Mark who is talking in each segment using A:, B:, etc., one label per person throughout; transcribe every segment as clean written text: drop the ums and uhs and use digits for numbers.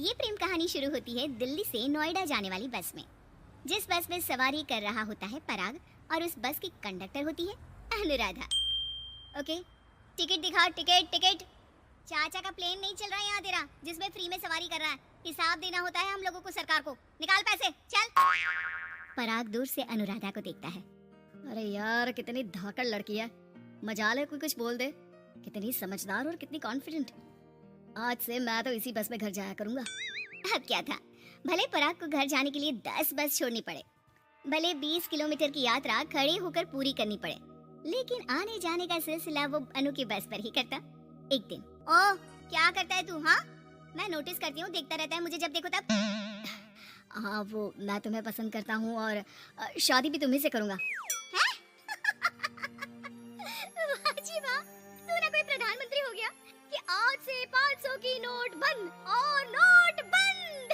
A: ये प्रेम कहानी शुरू होती है दिल्ली से नोएडा जाने वाली बस में। जिस बस में सवारी कर रहा होता है पराग और उस बस की कंडक्टर होती है अनुराधा। ओके, टिकट दिखाओ, टिकट टिकट। चाचा का प्लेन नहीं चल रहा है यहाँ तेरा, जिसमें फ्री में सवारी कर रहा है। हिसाब देना होता है हम लोगों को, सरकार को। निकाल पैसे, चल। पराग दूर से अनुराधा को देखता है।
B: अरे यार, कितनी धाकड़ लड़की है, मजाल है कोई कुछ बोल दे। कितनी समझदार और कितनी कॉन्फिडेंट। आज से मैं तो इसी बस में घर जाया करूंगा।
A: अब क्या था, भले पराग को घर जाने के लिए 10 बस छोड़नी पड़े, भले 20 किलोमीटर की यात्रा खड़े होकर पूरी करनी पड़े, लेकिन आने जाने का सिलसिला वो अनु की बस पर ही करता। एक दिन, ओ क्या करता है तू? हाँ, मैं नोटिस करती हूँ, देखता रहता है मुझे जब देखो तब।
B: हाँ, वो मैं तुम्हें पसंद करता हूँ और शादी भी तुम्ही से करूंगा।
A: वाह जी वाह, तू ना कोई प्रधानमंत्री हो गया कि आज से 500 की नोट बंद और नोट बंद।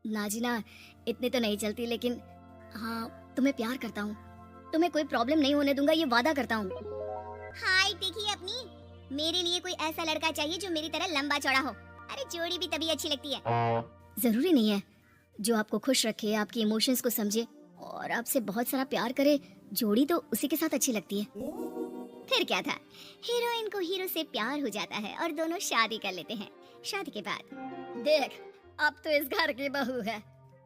B: ना जी ना, इतनी तो नहीं चलती, लेकिन हाँ, तुम्हें प्यार करता हूँ। तुम्हें कोई प्रॉब्लम नहीं होने दूंगा, ये वादा करता हूँ।
A: हाइट देखिए अपनी, मेरे लिए कोई ऐसा लड़का चाहिए जो मेरी तरह लंबा चौड़ा हो। अरे जोड़ी भी तभी अच्छी लगती है।
B: जरूरी नहीं है, जो आपको खुश रखे, आपकी इमोशंस को समझे और आपसे बहुत सारा प्यार करे, जोड़ी तो उसी के साथ अच्छी लगती है।
A: फिर क्या था, हीरोइन को हीरो से प्यार हो जाता है और दोनों शादी कर लेते हैं। शादी के बाद
B: देख, अब तो इस घर की बहू है,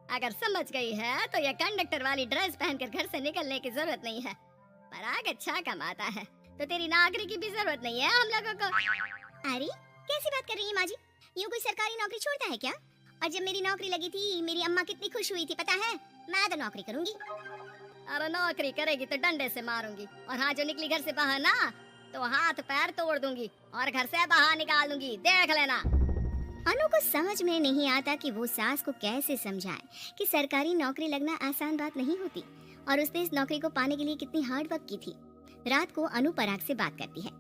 B: अगर समझ गई है तो ये कंडक्टर वाली ड्रेस पहनकर घर से निकलने की जरूरत नहीं है। पराग अच्छा कमाता है तो तेरी नौकरी की भी जरूरत नहीं है हम लोगों को।
A: अरे कैसी बात कर रही है माँ जी, यूँ कोई सरकारी नौकरी छोड़ता है क्या? और जब मेरी नौकरी लगी थी, मेरी अम्मा कितनी खुश हुई थी पता है। मैं तो नौकरी करूंगी।
B: अरे नौकरी करेगी तो डंडे से मारूंगी, और हाँ, जो निकली घर से बाहर ना तो हाथ पैर तोड़ दूंगी और घर से बाहर निकाल दूंगी, देख लेना।
A: अनु को समझ में नहीं आता कि वो सास को कैसे समझाए कि सरकारी नौकरी लगना आसान बात नहीं होती, और उसने इस नौकरी को पाने के लिए कितनी हार्ड वर्क की थी। रात को अनु पराग से बात करती है।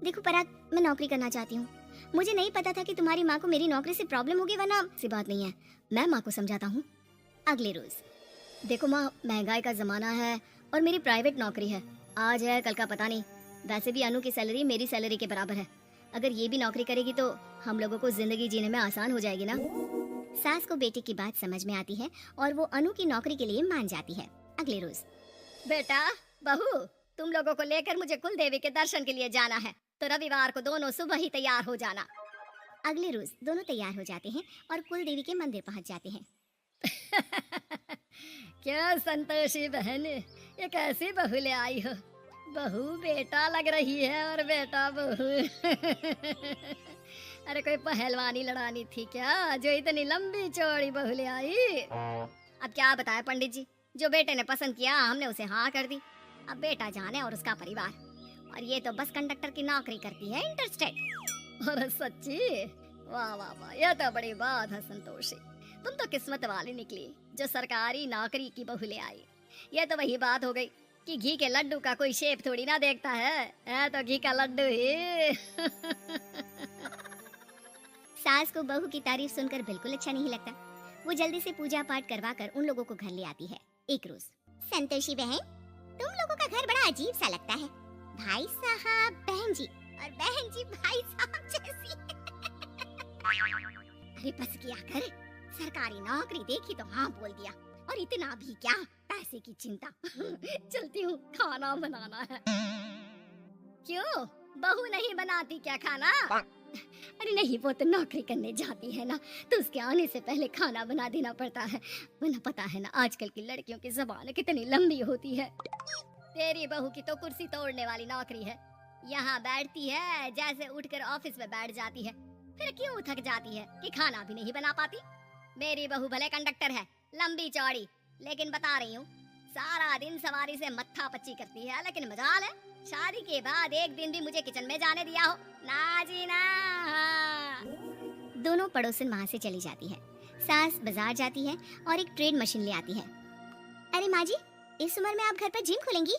A: देखो पराग, मैं नौकरी करना चाहती हूँ। मुझे नहीं पता था कि तुम्हारी माँ को मेरी नौकरी से प्रॉब्लम होगी, वरना से बात नहीं है, मैं माँ को समझाता हूँ। अगले रोज,
B: देखो माँ, महंगाई का जमाना है और मेरी प्राइवेट नौकरी है, आज है कल का पता नहीं। वैसे भी अनु की सैलरी मेरी सैलरी के बराबर है, अगर ये भी नौकरी करेगी तो हम लोगों को जिंदगी जीने में आसान हो जाएगी ना।
A: सास को बेटे की बात समझ में आती है और वो अनु की नौकरी के लिए मान जाती है। अगले रोज,
B: बेटा बहू, तुम लोगों को लेकर मुझे कुल देवी के दर्शन के लिए जाना है, तो रविवार को दोनों सुबह ही तैयार हो जाना।
A: अगले रोज दोनों तैयार हो जाते हैं और कुल देवी के मंदिर पहुंच जाते हैं।
B: क्या संतोषी बहन, ये कैसी बहू ले आई हो? बहू बेटा लग रही है और बेटा बहू। अरे कोई पहलवानी लड़ानी थी क्या, जो इतनी लंबी चौड़ी बहू ले आई? अब क्या बताए पंडित जी, जो बेटे ने पसंद किया हमने उसे हाँ कर दी। अब बेटा जाने और उसका परिवार, और ये तो बस कंडक्टर की नौकरी करती है, इंटरस्टेट। अरे सच्ची? वाह वाह वाह, ये तो बड़ी बात है संतोषी, तुम तो किस्मत वाली निकली जो सरकारी नौकरी की बहू ले आई। ये तो वही बात हो गई कि घी के लड्डू का कोई शेप थोड़ी ना देखता है तो घी का लड्डू ही।
A: सास को बहू की तारीफ सुनकर बिल्कुल अच्छा नहीं लगता। वो जल्दी से पूजा पाठ करवा कर उन लोगों को घर ले आती है। एक रोज, संतोषी बहन, तुम लोगों का घर बड़ा अजीब सा लगता है। भाई साहब बहन जी और बहन जी भाई साहब जैसी। अरे बस किया कर, सरकारी नौकरी देखी तो हाँ बोल दिया, और इतना भी क्या, पैसे की चिंता। चलती हूँ, खाना बनाना है। क्यों, बहू नहीं बनाती क्या खाना? अरे नहीं, वो तो नौकरी करने जाती है ना, तो उसके आने से पहले खाना बना देना पड़ता है, वरना पता है ना आजकल की लड़कियों की ज़बान कितनी लंबी होती है। तेरी बहू की तो कुर्सी तोड़ने वाली नौकरी है, यहाँ बैठती है जैसे उठकर ऑफिस में बैठ जाती है, फिर क्यों थक जाती है कि खाना भी नहीं बना पाती। मेरी बहू भले कंडक्टर है, लंबी चौड़ी, लेकिन बता रही हूँ, सारा दिन सवारी से मत्था पच्ची करती है, लेकिन मजाल है शादी के बाद एक दिन भी मुझे किचन में जाने दिया हो ना जी ना। दोनों पड़ोसन वहाँ से चली जाती है। सास बाजार जाती है और एक ट्रेड मशीन ले आती है। अरे माँ जी, इस उम्र में आप घर पर जिम खोलेंगी?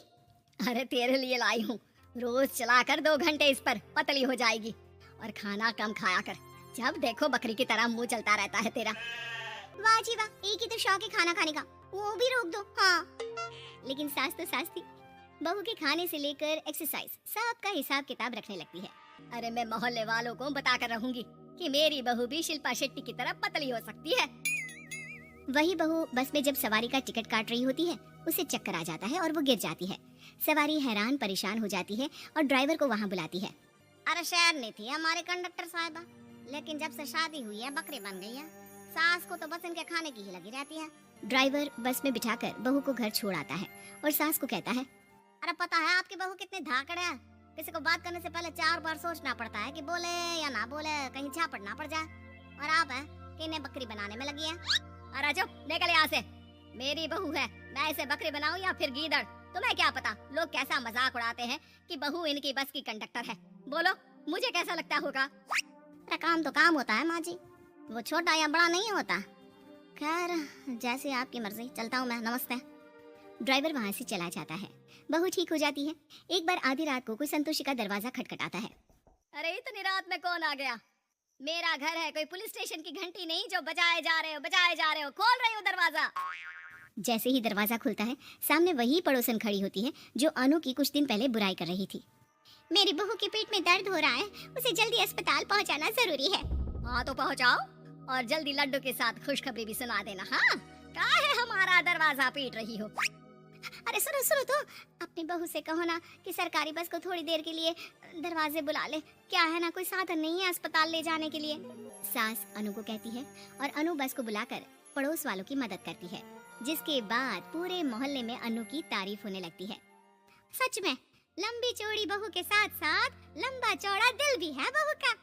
B: अरे तेरे लिए लाई हूँ, रोज चलाकर 2 घंटे इस पर, पतली हो जाएगी, और खाना कम खाया कर, जब देखो बकरी की तरह मुंह चलता रहता है तेरा।
A: वाह जी वाह, एक ही तो शौक है खाना खाने का, वो भी रोक दो। हाँ, लेकिन सास तो सास थी, बहू के खाने से लेकर एक्सरसाइज सब का हिसाब किताब रखने लगती है।
B: अरे मैं मोहल्ले वालों को बता कर रहूंगी कि मेरी बहू भी शिल्पा शेट्टी की तरह पतली हो सकती है। वही बहू बस में जब सवारी का टिकट काट रही होती है, उसे चक्कर आ जाता है और वो गिर जाती है। सवारी हैरान परेशान हो जाती है और ड्राइवर को वहाँ बुलाती है।
A: अरे शहर नहीं थी हमारे कंडक्टर साहिबा, लेकिन जब से शादी हुई है बकरी बन गई है। सास को तो बस इनके खाने की ही लगी रहती है।
B: ड्राइवर बस में बिठाकर बहू को घर छोड़ आता है और सास को कहता है,
A: अरे पता है आपकी बहू कितनी धाकड़ है। किसी को बात करने से पहले 4 बार सोचना पड़ता है कि बोले या ना बोले, कहीं झापट ना पड़ जाए। और आप है कि इन्हें बकरी बनाने में लगी है।
B: अरे चुप, निकल यहाँ से। मेरी बहू है, मैं इसे बकरी बनाऊं या फिर गीदड़, तुम्हें क्या पता लोग कैसा मजाक उड़ाते हैं कि बहू इनकी बस की कंडक्टर है। बोलो मुझे कैसा लगता होगा?
A: अरे काम तो काम होता है माँ जी, वो छोटा या बड़ा नहीं होता। खैर जैसे आपकी मर्जी, चलता हूँ मैं, नमस्ते।
B: ड्राइवर वहाँ से चला जाता है। बहू ठीक हो जाती है। एक बार आधी रात को कोई संतोषी का दरवाजा खटखटाता है। अरे इतनी रात में कौन आ गया? मेरा घर है, कोई पुलिस स्टेशन की घंटी नहीं जो बजाए जा रहे हो। खोल रही हो दरवाजा। जैसे ही दरवाजा खुलता है, सामने वही पड़ोसन खड़ी होती है जो अनु की कुछ दिन पहले बुराई कर रही थी।
A: मेरी बहू के पेट में दर्द हो रहा है, उसे जल्दी अस्पताल पहुंचाना जरूरी है।
B: हाँ तो पहुंचाओ, और जल्दी लड्डू के साथ खुशखबरी भी सुना देना। हाँ, काहे हमारा दरवाजा पीट रही हो?
A: अरे सुनो तो, अपनी बहू से कहो ना कि सरकारी बस को थोड़ी देर के लिए दरवाजे बुला ले। क्या है ना, कोई साधन नहीं है अस्पताल ले जाने के लिए।
B: सास अनु को कहती है और अनु बस को बुलाकर पड़ोस वालों की मदद करती है, जिसके बाद पूरे मोहल्ले में अनु की तारीफ होने लगती है।
A: सच में लंबी चौड़ी बहू के साथ साथ लंबा चौड़ा दिल भी है बहू का।